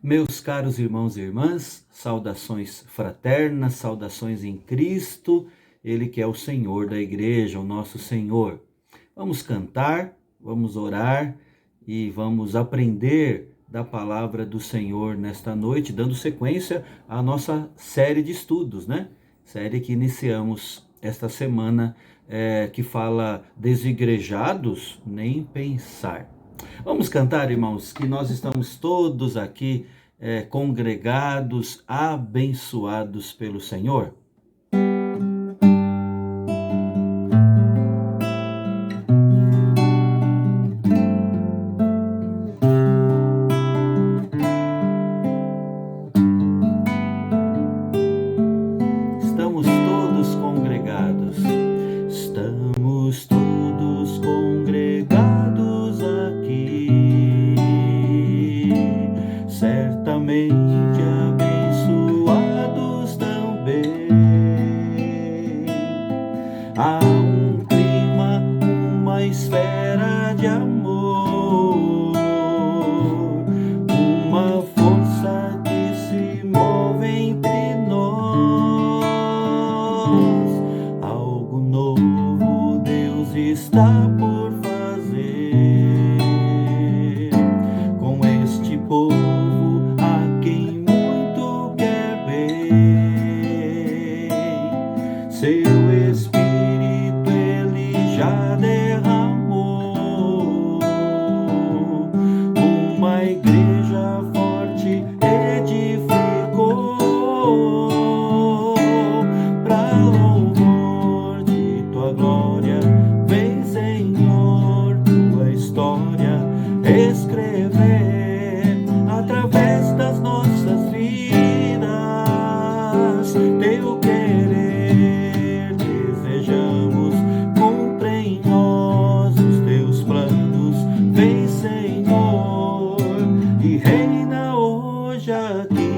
Meus caros irmãos e irmãs, saudações fraternas, saudações em Cristo, Ele que é o Senhor da igreja, o nosso Senhor. Vamos cantar, vamos orar e vamos aprender da palavra do Senhor nesta noite, dando sequência à nossa série de estudos, né? Série que iniciamos esta semana, que fala desigrejados, nem pensar. Vamos cantar, irmãos, que nós estamos todos aqui congregados, abençoados pelo Senhor. Estamos todos congregados. Estamos todos congregados aqui, certamente abençoados também. Há um clima, uma esfera de amor, uma força que se move entre nós. Algo novo Deus está por fazer com este povo a quem muito quer bem. Seu Espírito Ele já derramou, uma igreja forte edificou, pra louvor de tua glória. Vem, Senhor, tua história escrever através das nossas vidas, teu querer desejamos, cumpre em nós os teus planos. Vem, Senhor, e reina hoje aqui.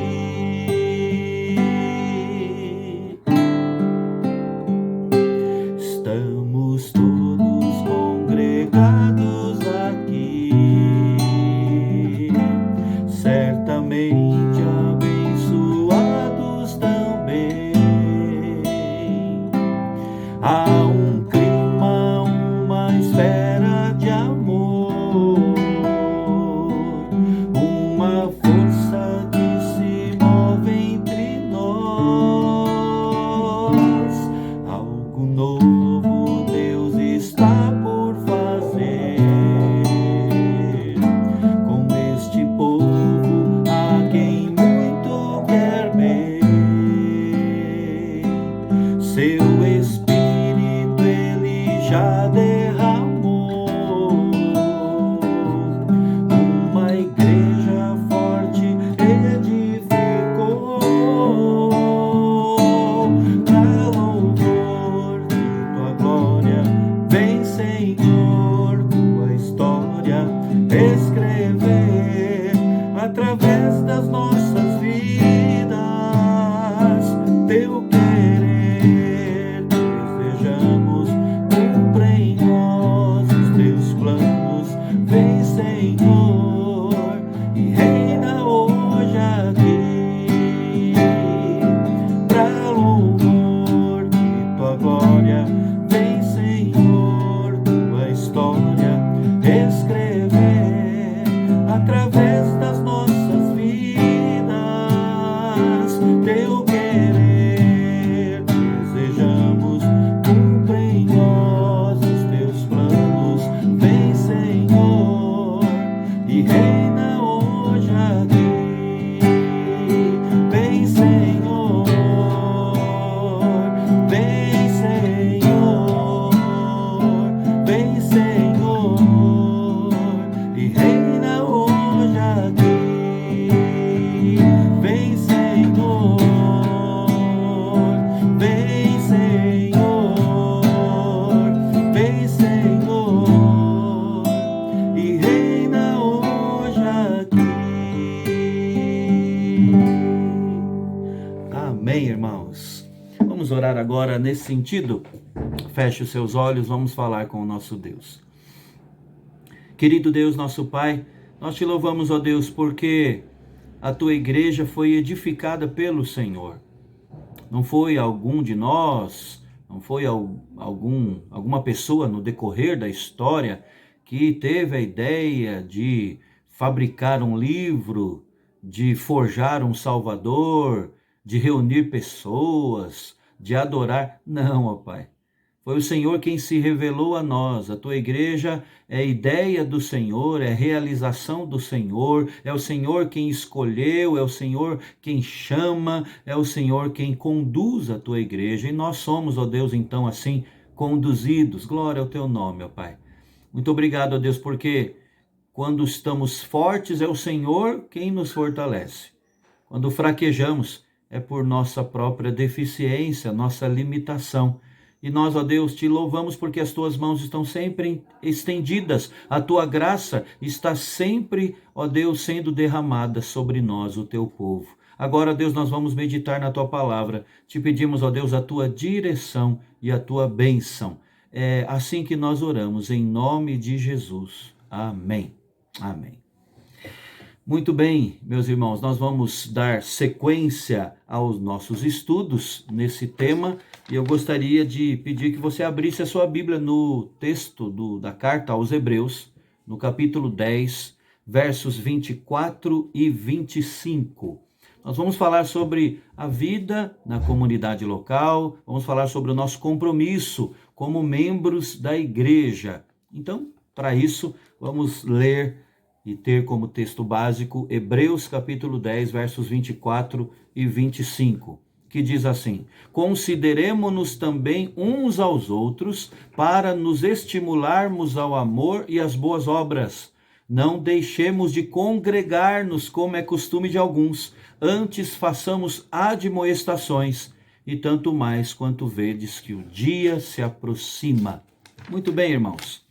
Estamos todos congregados aqui, certamente abençoados também. Há um clima, uma esfera de amor, uma força que se move entre nós. Algo novo Deus está por fazer com este povo a quem muito quer bem. Seu Espírito Ele já derramou, uma igreja forte edificou, pra louvor de tua glória. Vem, Senhor, tua história escrever através das nossas vidas, teu querer desejamos, cumpre em nós os teus planos. Vem, Senhor, e reina hoje aqui, pra louvor de tua glória. Vem, Senhor, tua história escrever através das nossas vidas, teu querer desejamos, cumpre em nós os teus planos. Vem, Senhor, e reina hoje aqui. Vem, Senhor, vem, Senhor, vem, Senhor, e reina hoje aqui. Vem, Senhor, vem, Senhor, vem, Senhor, e reina hoje aqui. Amém, irmãos. Vamos orar agora nesse sentido. Feche os seus olhos, vamos falar com o nosso Deus. Querido Deus, nosso Pai, nós te louvamos, ó Deus, porque a tua igreja foi edificada pelo Senhor. Não foi algum de nós, não foi alguma pessoa no decorrer da história que teve a ideia de fabricar um livro, de forjar um Salvador, de reunir pessoas, de adorar. Não, ó Pai. Foi o Senhor quem se revelou a nós. A tua igreja é ideia do Senhor, é realização do Senhor, é o Senhor quem escolheu, é o Senhor quem chama, é o Senhor quem conduz a tua igreja. E nós somos, ó Deus, então assim, conduzidos. Glória ao teu nome, ó Pai. Muito obrigado, ó Deus, porque quando estamos fortes, é o Senhor quem nos fortalece. Quando fraquejamos, é por nossa própria deficiência, nossa limitação. E nós, ó Deus, te louvamos porque as tuas mãos estão sempre estendidas. A tua graça está sempre, ó Deus, sendo derramada sobre nós, o teu povo. Agora, Deus, nós vamos meditar na tua palavra. Te pedimos, ó Deus, a tua direção e a tua bênção. É assim que nós oramos, em nome de Jesus. Amém. Amém. Muito bem, meus irmãos, nós vamos dar sequência aos nossos estudos nesse tema e eu gostaria de pedir que você abrisse a sua Bíblia no texto da carta aos Hebreus, no capítulo 10, versos 24 e 25. Nós vamos falar sobre a vida na comunidade local, vamos falar sobre o nosso compromisso como membros da igreja. Então, para isso, vamos ler e ter como texto básico Hebreus capítulo 10, versos 24 e 25, que diz assim: consideremo-nos também uns aos outros para nos estimularmos ao amor e às boas obras. Não deixemos de congregar-nos como é costume de alguns, antes façamos admoestações, e tanto mais quanto vedes que o dia se aproxima. Muito bem, irmãos.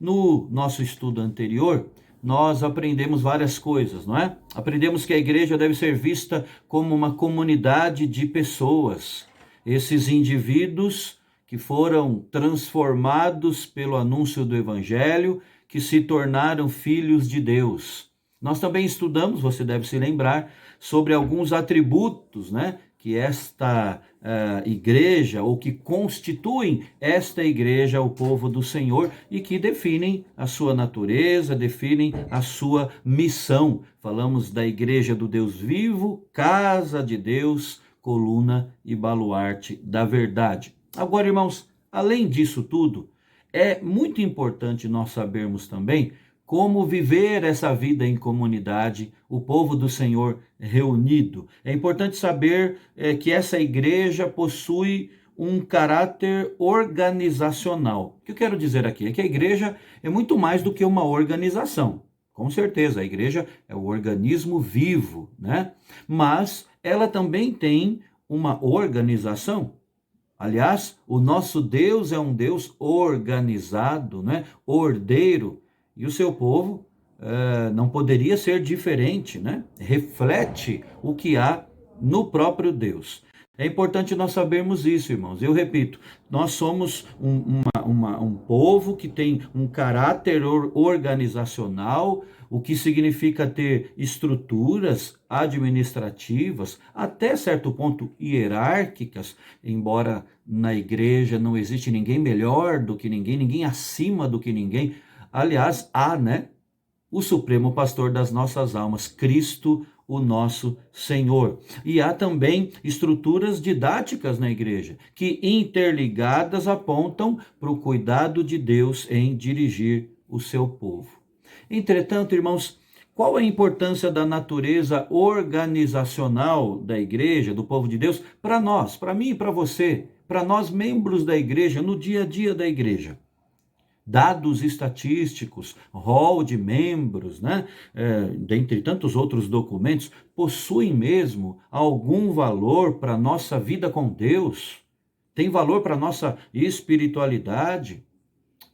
No nosso estudo anterior, nós aprendemos várias coisas, não é? Aprendemos que a igreja deve ser vista como uma comunidade de pessoas. Esses indivíduos que foram transformados pelo anúncio do evangelho, que se tornaram filhos de Deus. Nós também estudamos, você deve se lembrar, sobre alguns atributos, né? Que esta igreja, ou que constituem esta igreja, o povo do Senhor, e que definem a sua natureza, definem a sua missão. Falamos da igreja do Deus vivo, casa de Deus, coluna e baluarte da verdade. Agora, irmãos, além disso tudo, é muito importante nós sabermos também como viver essa vida em comunidade, o povo do Senhor reunido. É importante saber que essa igreja possui um caráter organizacional. O que eu quero dizer aqui é que a igreja é muito mais do que uma organização. Com certeza, a igreja é o organismo vivo, né? Mas ela também tem uma organização. Aliás, o nosso Deus é um Deus organizado, né? Ordeiro. E o seu povo não poderia ser diferente, né? Reflete o que há no próprio Deus. É importante nós sabermos isso, irmãos. Eu repito, nós somos um povo que tem um caráter organizacional, o que significa ter estruturas administrativas, até certo ponto hierárquicas, embora na igreja não existe ninguém melhor do que ninguém, ninguém acima do que ninguém. Aliás, há, né, o supremo pastor das nossas almas, Cristo, o nosso Senhor. E há também estruturas didáticas na igreja, que interligadas apontam para o cuidado de Deus em dirigir o seu povo. Entretanto, irmãos, qual a importância da natureza organizacional da igreja, do povo de Deus, para nós, para mim e para você, para nós membros da igreja, no dia a dia da igreja? Dados estatísticos, rol de membros, né? Dentre tantos outros documentos, possuem mesmo algum valor para a nossa vida com Deus? Tem valor para a nossa espiritualidade?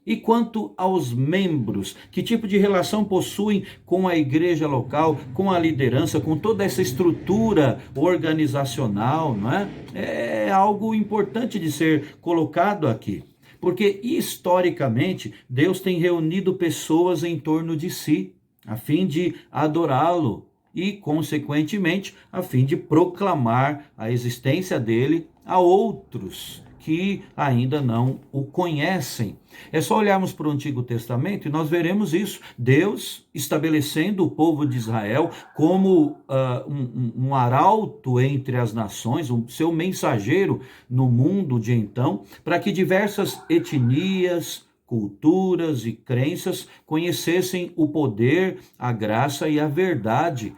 E quanto aos membros, que tipo de relação possuem com a igreja local, com a liderança, com toda essa estrutura organizacional, não é? É algo importante de ser colocado aqui. Porque, historicamente, Deus tem reunido pessoas em torno de si, a fim de adorá-lo, e, consequentemente, a fim de proclamar a existência dele a outros que ainda não o conhecem. É só olharmos para o Antigo Testamento e nós veremos isso. Deus estabelecendo o povo de Israel como um arauto entre as nações, o seu mensageiro no mundo de então, para que diversas etnias, culturas e crenças conhecessem o poder, a graça e a verdade,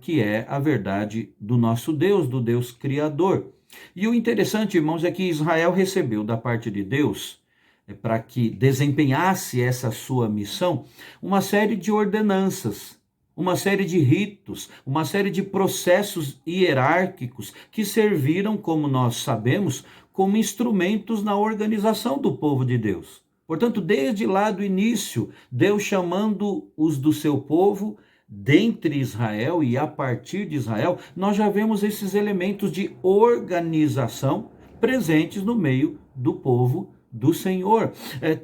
que é a verdade do nosso Deus, do Deus Criador. E o interessante, irmãos, é que Israel recebeu da parte de Deus, para que desempenhasse essa sua missão, uma série de ordenanças, uma série de ritos, uma série de processos hierárquicos que serviram, como nós sabemos, como instrumentos na organização do povo de Deus. Portanto, desde lá do início, Deus chamando os do seu povo, dentre Israel e a partir de Israel, nós já vemos esses elementos de organização presentes no meio do povo do Senhor.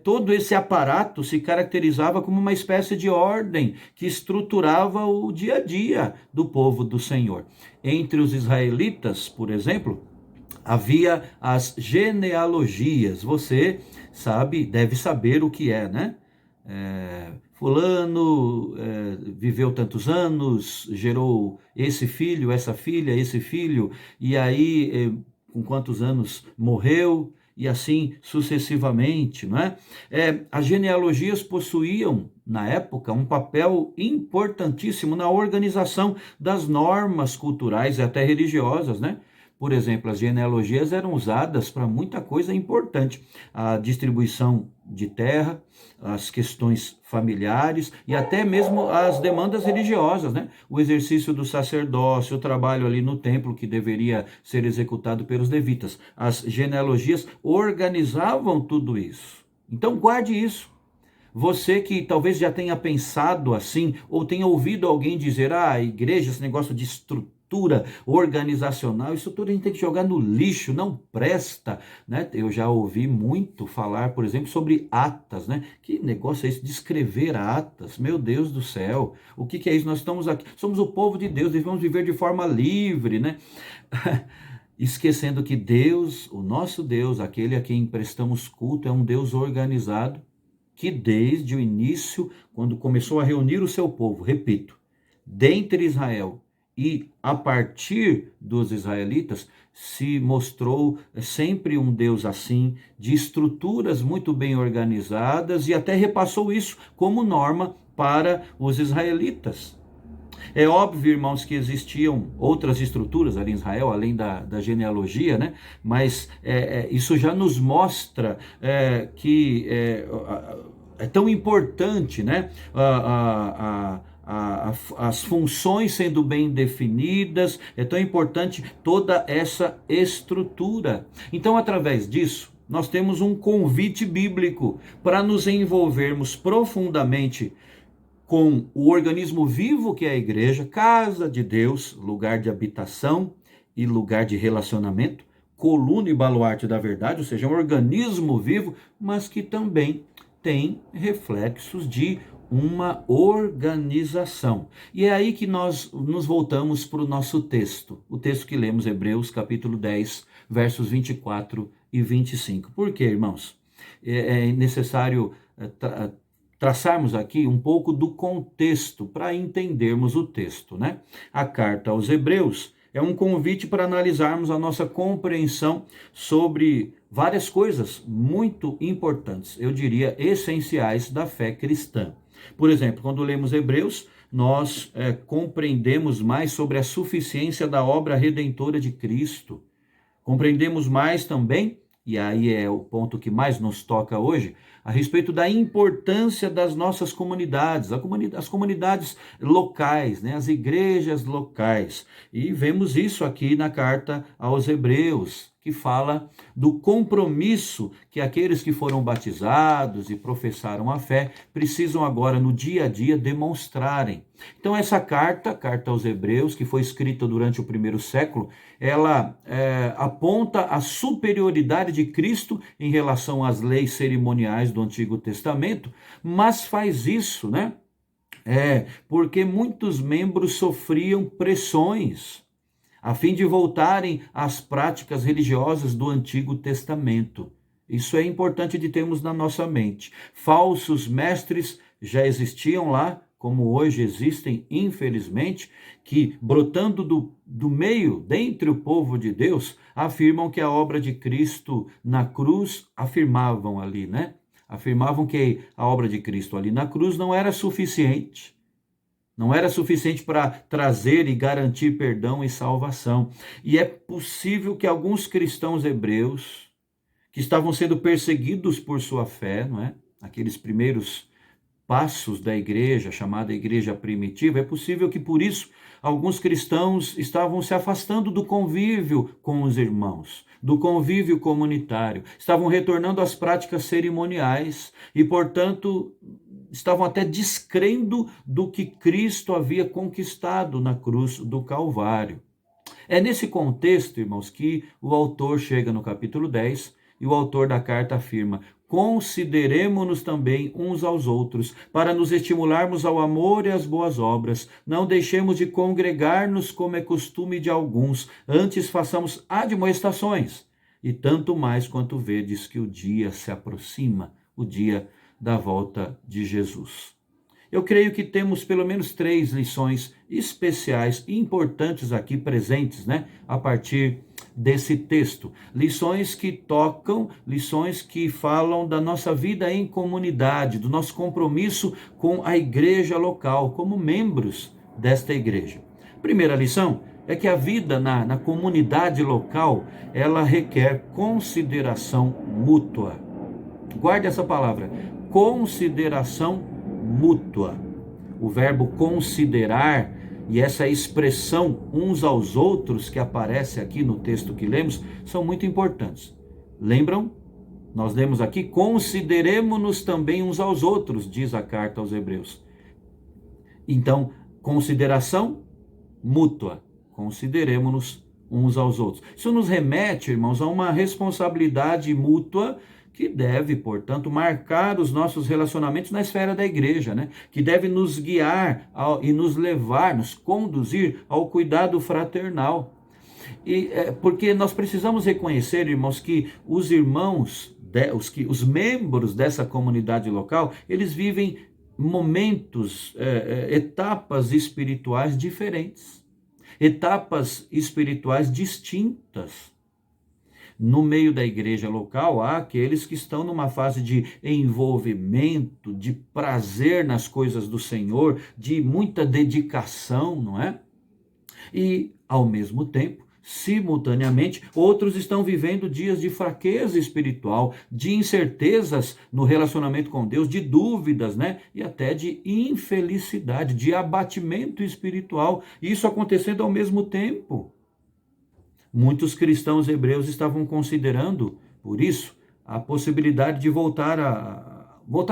Todo esse aparato se caracterizava como uma espécie de ordem que estruturava o dia a dia do povo do Senhor. Entre os israelitas, por exemplo, havia as genealogias. Você sabe, deve saber o que é, né? Fulano viveu tantos anos, gerou esse filho, essa filha, esse filho, e aí com quantos anos morreu, e assim sucessivamente, não é? As genealogias possuíam, na época, um papel importantíssimo na organização das normas culturais e até religiosas, né? Por exemplo, as genealogias eram usadas para muita coisa importante. A distribuição de terra, as questões familiares e até mesmo as demandas religiosas, né? O exercício do sacerdócio, o trabalho ali no templo que deveria ser executado pelos levitas. As genealogias organizavam tudo isso. Então guarde isso. Você que talvez já tenha pensado assim, ou tenha ouvido alguém dizer, igreja, esse negócio de estrutura organizacional, isso tudo a gente tem que jogar no lixo, não presta, né? Eu já ouvi muito falar, por exemplo, sobre atas, né? Que negócio é esse de escrever atas? Meu Deus do céu, o que é isso? Nós estamos aqui, somos o povo de Deus, devemos viver de forma livre, né? Esquecendo que Deus, o nosso Deus, aquele a quem prestamos culto, é um Deus organizado, que desde o início, quando começou a reunir o seu povo, repito, dentre Israel e a partir dos israelitas, se mostrou sempre um Deus assim, de estruturas muito bem organizadas, e até repassou isso como norma para os israelitas. É óbvio, irmãos, que existiam outras estruturas ali em Israel, além da genealogia, né? Mas isso já nos mostra que é tão importante, né? As funções sendo bem definidas, é tão importante toda essa estrutura. Então, através disso, nós temos um convite bíblico para nos envolvermos profundamente com o organismo vivo que é a igreja, casa de Deus, lugar de habitação e lugar de relacionamento, coluna e baluarte da verdade, ou seja, um organismo vivo, mas que também tem reflexos de uma organização. E é aí que nós nos voltamos para o nosso texto, o texto que lemos, Hebreus capítulo 10, versos 24 e 25. Por quê, irmãos? É necessário traçarmos aqui um pouco do contexto para entendermos o texto, né? A carta aos Hebreus é um convite para analisarmos a nossa compreensão sobre várias coisas muito importantes, eu diria essenciais da fé cristã. Por exemplo, quando lemos Hebreus, nós compreendemos mais sobre a suficiência da obra redentora de Cristo. Compreendemos mais também, e aí é o ponto que mais nos toca hoje, a respeito da importância das nossas comunidades, as comunidades locais, né, as igrejas locais. E vemos isso aqui na carta aos Hebreus, que fala do compromisso que aqueles que foram batizados e professaram a fé precisam agora no dia a dia demonstrarem. Então essa carta aos Hebreus, que foi escrita durante o primeiro século, ela aponta a superioridade de Cristo em relação às leis cerimoniais do Antigo Testamento, mas faz isso, né, Porque muitos membros sofriam pressões a fim de voltarem às práticas religiosas do Antigo Testamento. Isso é importante de termos na nossa mente. Falsos mestres já existiam lá, como hoje existem, infelizmente, que brotando do meio, dentre o povo de Deus, afirmam que a obra de Cristo na cruz, afirmavam ali, né? Afirmavam que a obra de Cristo ali na cruz não era suficiente. Não era suficiente para trazer e garantir perdão e salvação. E é possível que alguns cristãos hebreus, que estavam sendo perseguidos por sua fé, não é? Aqueles primeiros passos da igreja, chamada igreja primitiva, é possível que por isso alguns cristãos estavam se afastando do convívio com os irmãos, do convívio comunitário, estavam retornando às práticas cerimoniais e, portanto, estavam até descrendo do que Cristo havia conquistado na cruz do Calvário. É nesse contexto, irmãos, que o autor chega no capítulo 10 e o autor da carta afirma: consideremo-nos também uns aos outros, para nos estimularmos ao amor e às boas obras. Não deixemos de congregar-nos como é costume de alguns, antes façamos admoestações. E tanto mais quanto vedes que o dia se aproxima, o dia da volta de Jesus. Eu creio que temos pelo menos 3 lições especiais e importantes aqui presentes, né? A partir desse texto. Lições que tocam, lições que falam da nossa vida em comunidade, do nosso compromisso com a igreja local, como membros desta igreja. Primeira lição é que a vida na comunidade local, ela requer consideração mútua. Guarde essa palavra, consideração mútua. O verbo considerar e essa expressão uns aos outros que aparece aqui no texto que lemos são muito importantes. Lembram? Nós lemos aqui: consideremo-nos também uns aos outros, diz a carta aos Hebreus. Então, consideração mútua. Consideremo-nos uns aos outros. Isso nos remete, irmãos, a uma responsabilidade mútua que deve, portanto, marcar os nossos relacionamentos na esfera da igreja, né? Que deve nos guiar e nos levar, nos conduzir ao cuidado fraternal. Porque nós precisamos reconhecer, irmãos, que os irmãos, os membros dessa comunidade local, eles vivem momentos, etapas espirituais diferentes, etapas espirituais distintas. No meio da igreja local, há aqueles que estão numa fase de envolvimento, de prazer nas coisas do Senhor, de muita dedicação, não é? E, ao mesmo tempo, simultaneamente, outros estão vivendo dias de fraqueza espiritual, de incertezas no relacionamento com Deus, de dúvidas, né? E até de infelicidade, de abatimento espiritual. Isso acontecendo ao mesmo tempo. Muitos cristãos hebreus estavam considerando, por isso, a possibilidade de voltar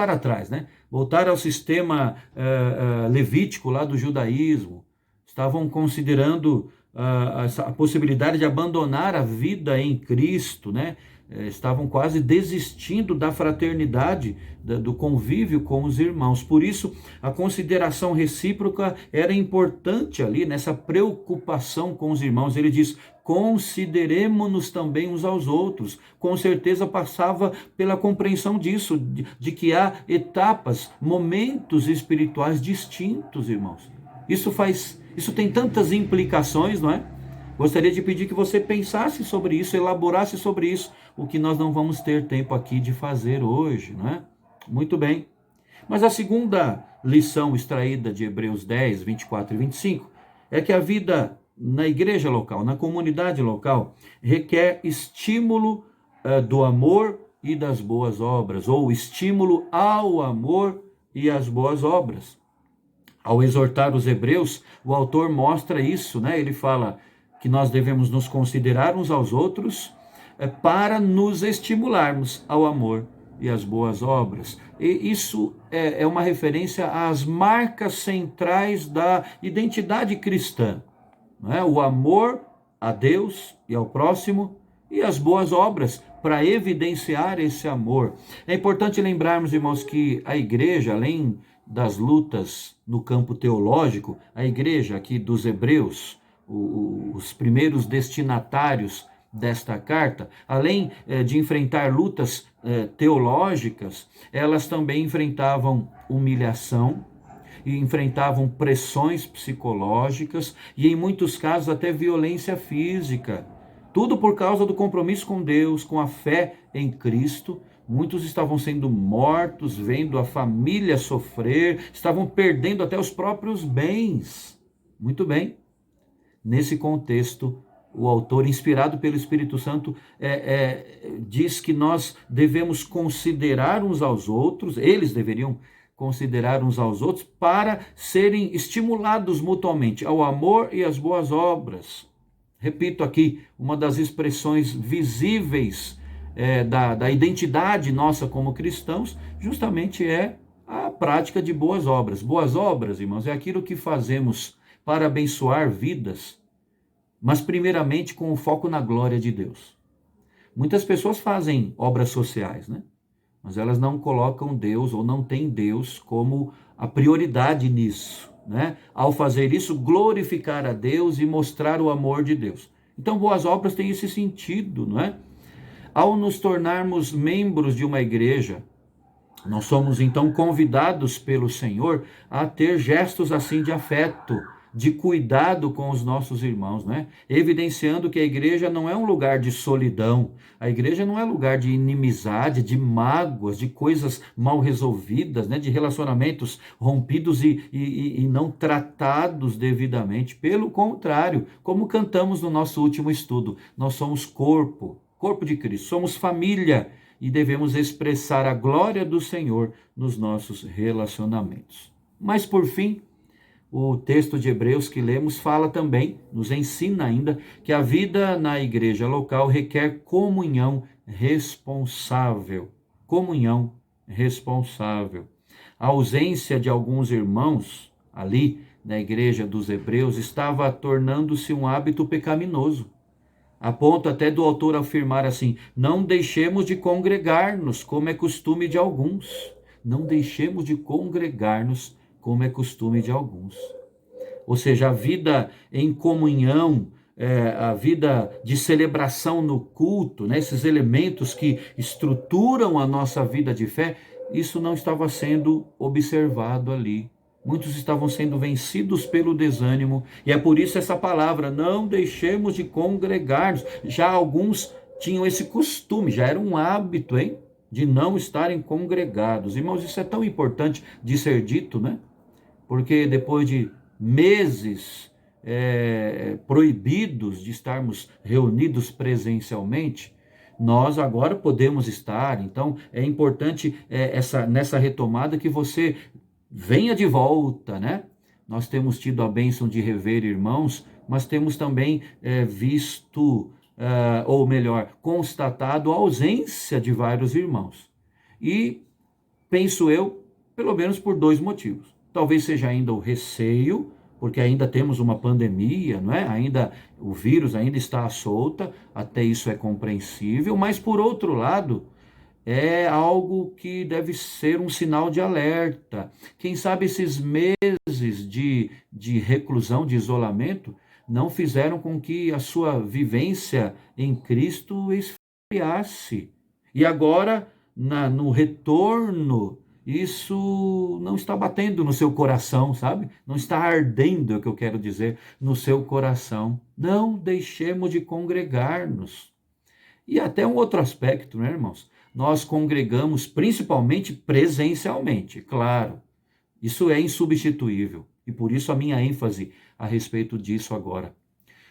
atrás, né? Voltar ao sistema levítico lá do judaísmo. Estavam considerando a possibilidade de abandonar a vida em Cristo, né? Estavam quase desistindo da fraternidade, do convívio com os irmãos. Por isso, a consideração recíproca era importante ali, nessa preocupação com os irmãos. Ele diz: consideremo-nos também uns aos outros. Com certeza passava pela compreensão disso, de que há etapas, momentos espirituais distintos, irmãos. Isso tem tantas implicações, não é? Gostaria de pedir que você pensasse sobre isso, elaborasse sobre isso, o que nós não vamos ter tempo aqui de fazer hoje, não é? Muito bem. Mas a segunda lição extraída de Hebreus 10, 24 e 25 é que a vida na igreja local, na comunidade local, requer estímulo do amor e das boas obras, ou estímulo ao amor e às boas obras. Ao exortar os hebreus, o autor mostra isso, né? Ele fala que nós devemos nos considerar uns aos outros para nos estimularmos ao amor e às boas obras. E isso é uma referência às marcas centrais da identidade cristã, não é? O amor a Deus e ao próximo e as boas obras para evidenciar esse amor. É importante lembrarmos, irmãos, que a igreja, além das lutas no campo teológico, a igreja aqui dos Hebreus, os primeiros destinatários desta carta, além de enfrentar lutas teológicas, elas também enfrentavam humilhação, e enfrentavam pressões psicológicas e, em muitos casos, até violência física. Tudo por causa do compromisso com Deus, com a fé em Cristo. Muitos estavam sendo mortos, vendo a família sofrer, estavam perdendo até os próprios bens. Muito bem. Nesse contexto, o autor, inspirado pelo Espírito Santo, diz que nós devemos considerar uns aos outros, eles deveriam considerar uns aos outros, para serem estimulados mutuamente ao amor e às boas obras. Repito aqui, uma das expressões visíveis da identidade nossa como cristãos, justamente é a prática de boas obras. Boas obras, irmãos, é aquilo que fazemos para abençoar vidas, mas primeiramente com o foco na glória de Deus. Muitas pessoas fazem obras sociais, né? Mas elas não colocam Deus ou não têm Deus como a prioridade nisso, né? Ao fazer isso, glorificar a Deus e mostrar o amor de Deus. Então, boas obras têm esse sentido, não é? Ao nos tornarmos membros de uma igreja, nós somos então convidados pelo Senhor a ter gestos assim de afeto, de cuidado com os nossos irmãos, né? Evidenciando que a igreja não é um lugar de solidão, a igreja não é lugar de inimizade, de mágoas, de coisas mal resolvidas, né? De relacionamentos rompidos e não tratados devidamente. Pelo contrário, como cantamos no nosso último estudo, nós somos corpo de Cristo, somos família e devemos expressar a glória do Senhor nos nossos relacionamentos. Mas por fim, o texto de Hebreus que lemos fala também, nos ensina ainda, que a vida na igreja local requer comunhão responsável. Comunhão responsável. A ausência de alguns irmãos ali na igreja dos Hebreus estava tornando-se um hábito pecaminoso. A ponto até do autor afirmar assim: não deixemos de congregar-nos, como é costume de alguns. Não deixemos de congregar-nos, como é costume de alguns. Ou seja, a vida em comunhão, a vida de celebração no culto, né, esses elementos que estruturam a nossa vida de fé, isso não estava sendo observado ali. Muitos estavam sendo vencidos pelo desânimo, e é por isso essa palavra, não deixemos de congregar-nos. Já alguns tinham esse costume, já era um hábito, hein, de não estarem congregados. Irmãos, isso é tão importante de ser dito, né? Porque depois de meses proibidos de estarmos reunidos presencialmente, nós agora podemos estar. Então é importante nessa retomada que você venha de volta, né? Nós temos tido a bênção de rever irmãos, mas temos também visto, ou melhor, constatado a ausência de vários irmãos. E penso eu, pelo menos por dois motivos. Talvez seja ainda o receio, porque ainda temos uma pandemia, não é? Ainda o vírus ainda está à solta, até isso é compreensível, mas por outro lado, é algo que deve ser um sinal de alerta. Quem sabe esses meses de reclusão, de isolamento, não fizeram com que a sua vivência em Cristo esfriasse. E agora, no retorno, isso não está batendo no seu coração, sabe? Não está ardendo, é o que eu quero dizer, no seu coração. Não deixemos de congregar-nos. E até um outro aspecto, né, irmãos? Nós congregamos principalmente presencialmente, claro. Isso é insubstituível. E por isso a minha ênfase a respeito disso agora.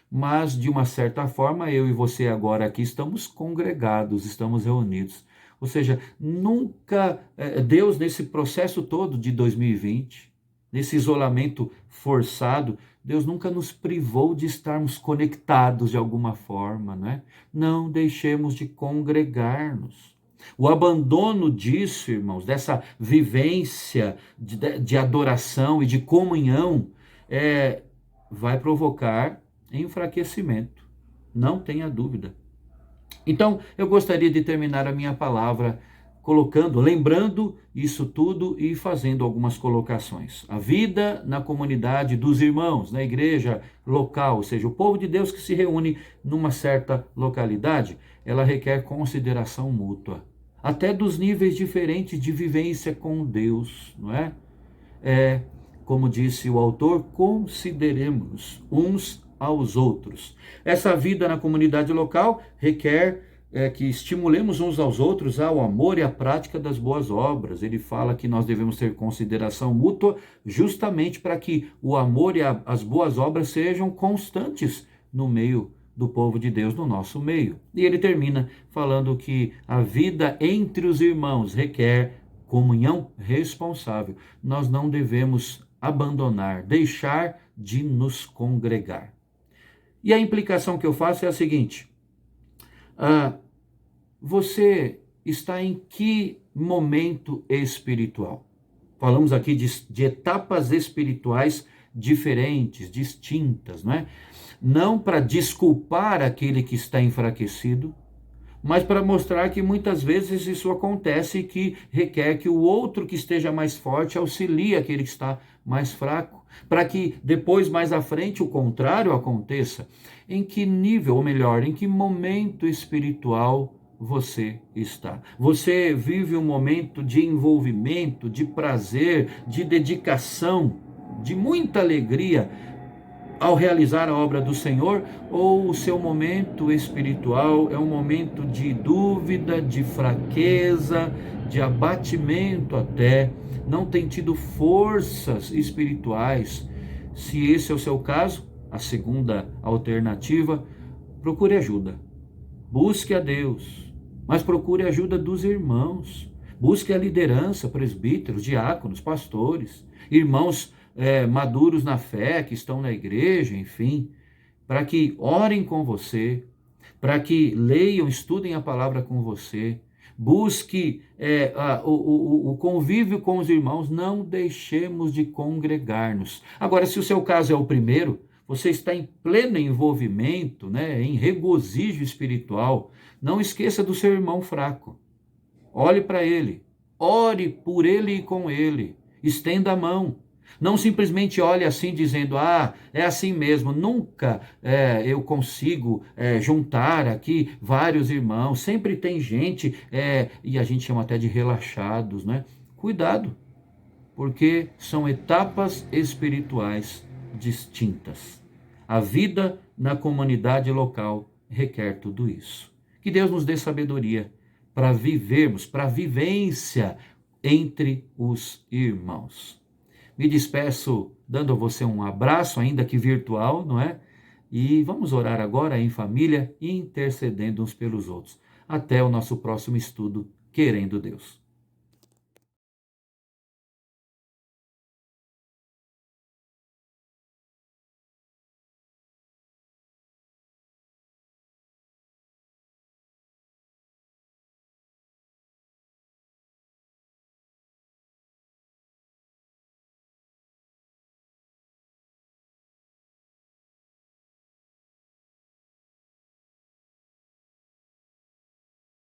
Mas, de uma certa forma, eu e você agora aqui estamos congregados, estamos reunidos. Ou seja, nunca, Deus nesse processo todo de 2020, nesse isolamento forçado, Deus nunca nos privou de estarmos conectados de alguma forma, né? Não deixemos de congregar-nos. O abandono disso, irmãos, dessa vivência de adoração e de comunhão, vai provocar enfraquecimento, não tenha dúvida. Então, eu gostaria de terminar a minha palavra colocando, lembrando isso tudo e fazendo algumas colocações. A vida na comunidade dos irmãos, na igreja local, ou seja, o povo de Deus que se reúne numa certa localidade, ela requer consideração mútua, até dos níveis diferentes de vivência com Deus, não é? Como disse o autor, consideremos uns aos outros. Essa vida na comunidade local requer que estimulemos uns aos outros ao amor e à prática das boas obras. Ele fala que nós devemos ter consideração mútua justamente para que o amor e as boas obras sejam constantes no meio do povo de Deus, no nosso meio. E ele termina falando que a vida entre os irmãos requer comunhão responsável. Nós não devemos abandonar, deixar de nos congregar. E a implicação que eu faço é a seguinte: você está em que momento espiritual? Falamos aqui de etapas espirituais diferentes, distintas, não é? Não para desculpar aquele que está enfraquecido, mas para mostrar que muitas vezes isso acontece e que requer que o outro que esteja mais forte auxilie aquele que está mais fraco, para que depois, mais à frente, o contrário aconteça. Em que nível, ou melhor, em que momento espiritual você está? Você vive um momento de envolvimento, de prazer, de dedicação, de muita alegria ao realizar a obra do Senhor, ou o seu momento espiritual é um momento de dúvida, de fraqueza, de abatimento até, não tem tido forças espirituais? Se esse é o seu caso, a segunda alternativa, procure ajuda. Busque a Deus, mas procure a ajuda dos irmãos. Busque a liderança, presbíteros, diáconos, pastores, irmãos maduros na fé, que estão na igreja, enfim, para que orem com você, para que leiam, estudem a palavra com você, busque o convívio com os irmãos, não deixemos de congregar-nos. Agora, se o seu caso é o primeiro, você está em pleno envolvimento, né, em regozijo espiritual, não esqueça do seu irmão fraco. Olhe para ele, ore por ele e com ele, estenda a mão. Não simplesmente olhe assim dizendo, é assim mesmo, nunca eu consigo juntar aqui vários irmãos, sempre tem gente, e a gente chama até de relaxados, né? Cuidado, porque são etapas espirituais distintas. A vida na comunidade local requer tudo isso. Que Deus nos dê sabedoria para vivermos, para a vivência entre os irmãos. Me despeço dando a você um abraço, ainda que virtual, não é? E vamos orar agora em família, intercedendo uns pelos outros. Até o nosso próximo estudo, querendo Deus.